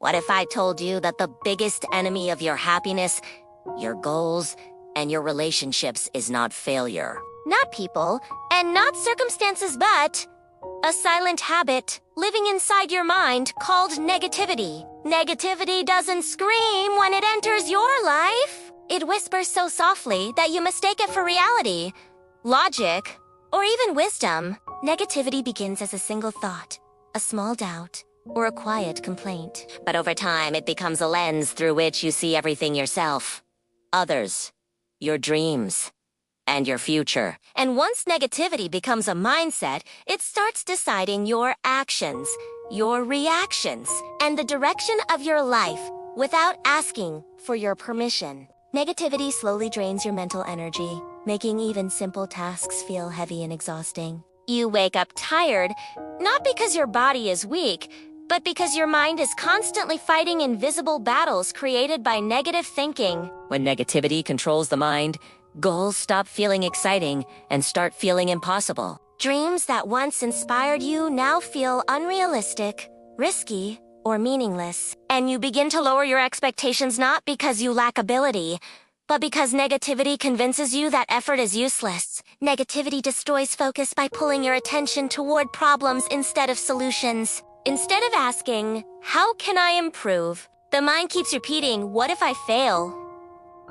What if I told you that the biggest enemy of your happiness, your goals, and your relationships is not failure? Not people, and not circumstances, but a silent habit living inside your mind called negativity. Negativity doesn't scream when it enters your life. It whispers so softly that you mistake it for reality, logic, or even wisdom. Negativity begins as a single thought, a small doubt, or a quiet complaint. But over time, it becomes a lens through which you see everything yourself, others, your dreams, and your future. And once negativity becomes a mindset, it starts deciding your actions, your reactions, and the direction of your life without asking for your permission. Negativity slowly drains your mental energy, making even simple tasks feel heavy and exhausting. You wake up tired, not because your body is weak, but because your mind is constantly fighting invisible battles created by negative thinking. When negativity controls the mind, goals stop feeling exciting and start feeling impossible. Dreams that once inspired you now feel unrealistic, risky, or meaningless. And you begin to lower your expectations not because you lack ability, but because negativity convinces you that effort is useless. Negativity destroys focus by pulling your attention toward problems instead of solutions. Instead of asking, how can I improve? The mind keeps repeating, what if I fail?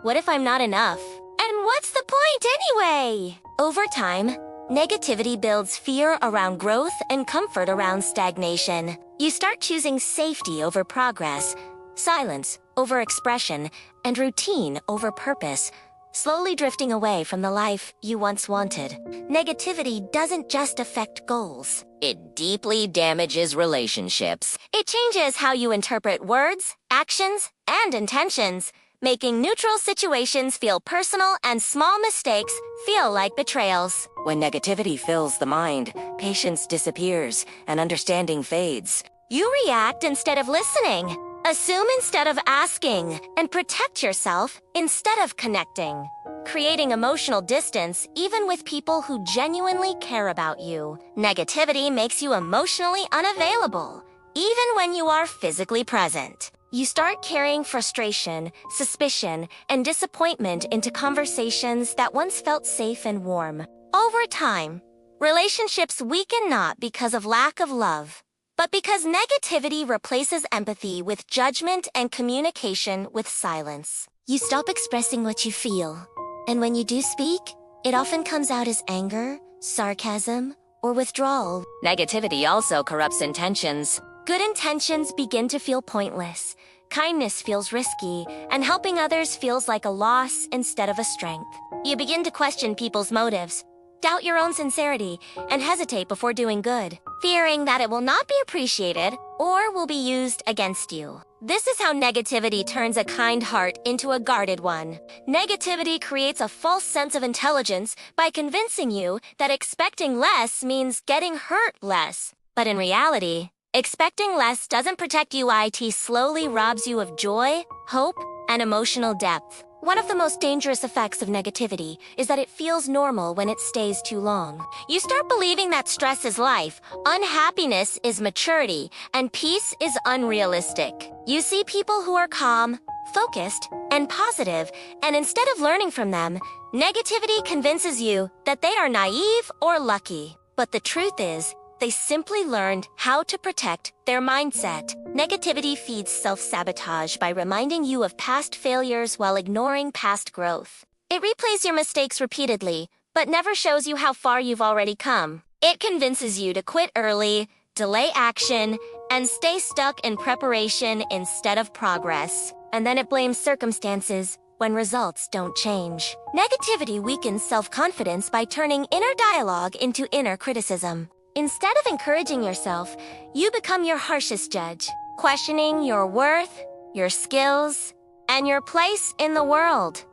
What if I'm not enough? And what's the point anyway? Over time, negativity builds fear around growth and comfort around stagnation. You start choosing safety over progress, silence over expression, and routine over purpose, slowly drifting away from the life you once wanted. Negativity doesn't just affect goals. It deeply damages relationships. It changes how you interpret words, actions, and intentions, making neutral situations feel personal and small mistakes feel like betrayals. When negativity fills the mind, patience disappears and understanding fades. You react instead of listening, assume instead of asking, and protect yourself instead of connecting, creating emotional distance even with people who genuinely care about you. Negativity makes you emotionally unavailable, even when you are physically present. You start carrying frustration, suspicion, and disappointment into conversations that once felt safe and warm. Over time, relationships weaken not because of lack of love, but because negativity replaces empathy with judgment and communication with silence. You stop expressing what you feel, and when you do speak, it often comes out as anger, sarcasm, or withdrawal. Negativity also corrupts intentions. Good intentions begin to feel pointless. Kindness feels risky, and helping others feels like a loss instead of a strength. You begin to question people's motives, doubt your own sincerity, and hesitate before doing good, fearing that it will not be appreciated or will be used against you. This is how negativity turns a kind heart into a guarded one. Negativity creates a false sense of intelligence by convincing you that expecting less means getting hurt less. But in reality, expecting less doesn't protect you. It slowly robs you of joy, hope, and emotional depth. One of the most dangerous effects of negativity is that it feels normal when it stays too long. You start believing that stress is life, unhappiness is maturity, and peace is unrealistic. You see people who are calm, focused, and positive, and instead of learning from them, negativity convinces you that they are naive or lucky. But the truth is, they simply learned how to protect their mindset. Negativity feeds self-sabotage by reminding you of past failures while ignoring past growth. It replays your mistakes repeatedly, but never shows you how far you've already come. It convinces you to quit early, delay action, and stay stuck in preparation instead of progress. And then it blames circumstances when results don't change. Negativity weakens self-confidence by turning inner dialogue into inner criticism. Instead of encouraging yourself, you become your harshest judge, questioning your worth, your skills, and your place in the world.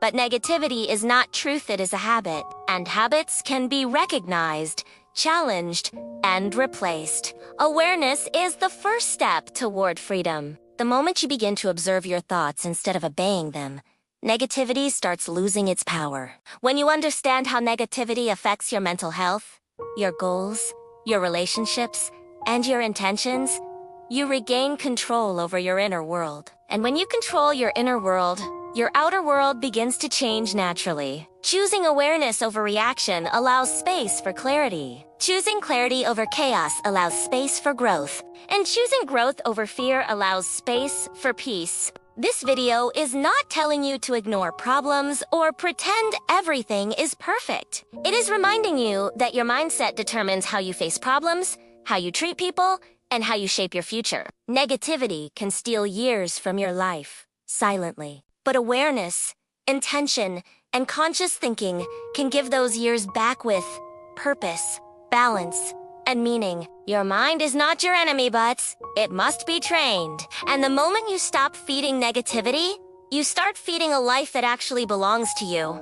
But negativity is not truth, it is a habit, and habits can be recognized, challenged, and replaced. Awareness is the first step toward freedom. The moment you begin to observe your thoughts instead of obeying them, negativity starts losing its power. When you understand how negativity affects your mental health, your goals, your relationships, and your intentions, you regain control over your inner world. And when you control your inner world, your outer world begins to change naturally. Choosing awareness over reaction allows space for clarity. Choosing clarity over chaos allows space for growth. And choosing growth over fear allows space for peace. This video is not telling you to ignore problems or pretend everything is perfect. It is reminding you that your mindset determines how you face problems, how you treat people, and how you shape your future. Negativity can steal years from your life, silently. But awareness, intention, and conscious thinking can give those years back with purpose, balance, and meaning. Your mind is not your enemy, but it must be trained. And the moment you stop feeding negativity, you start feeding a life that actually belongs to you.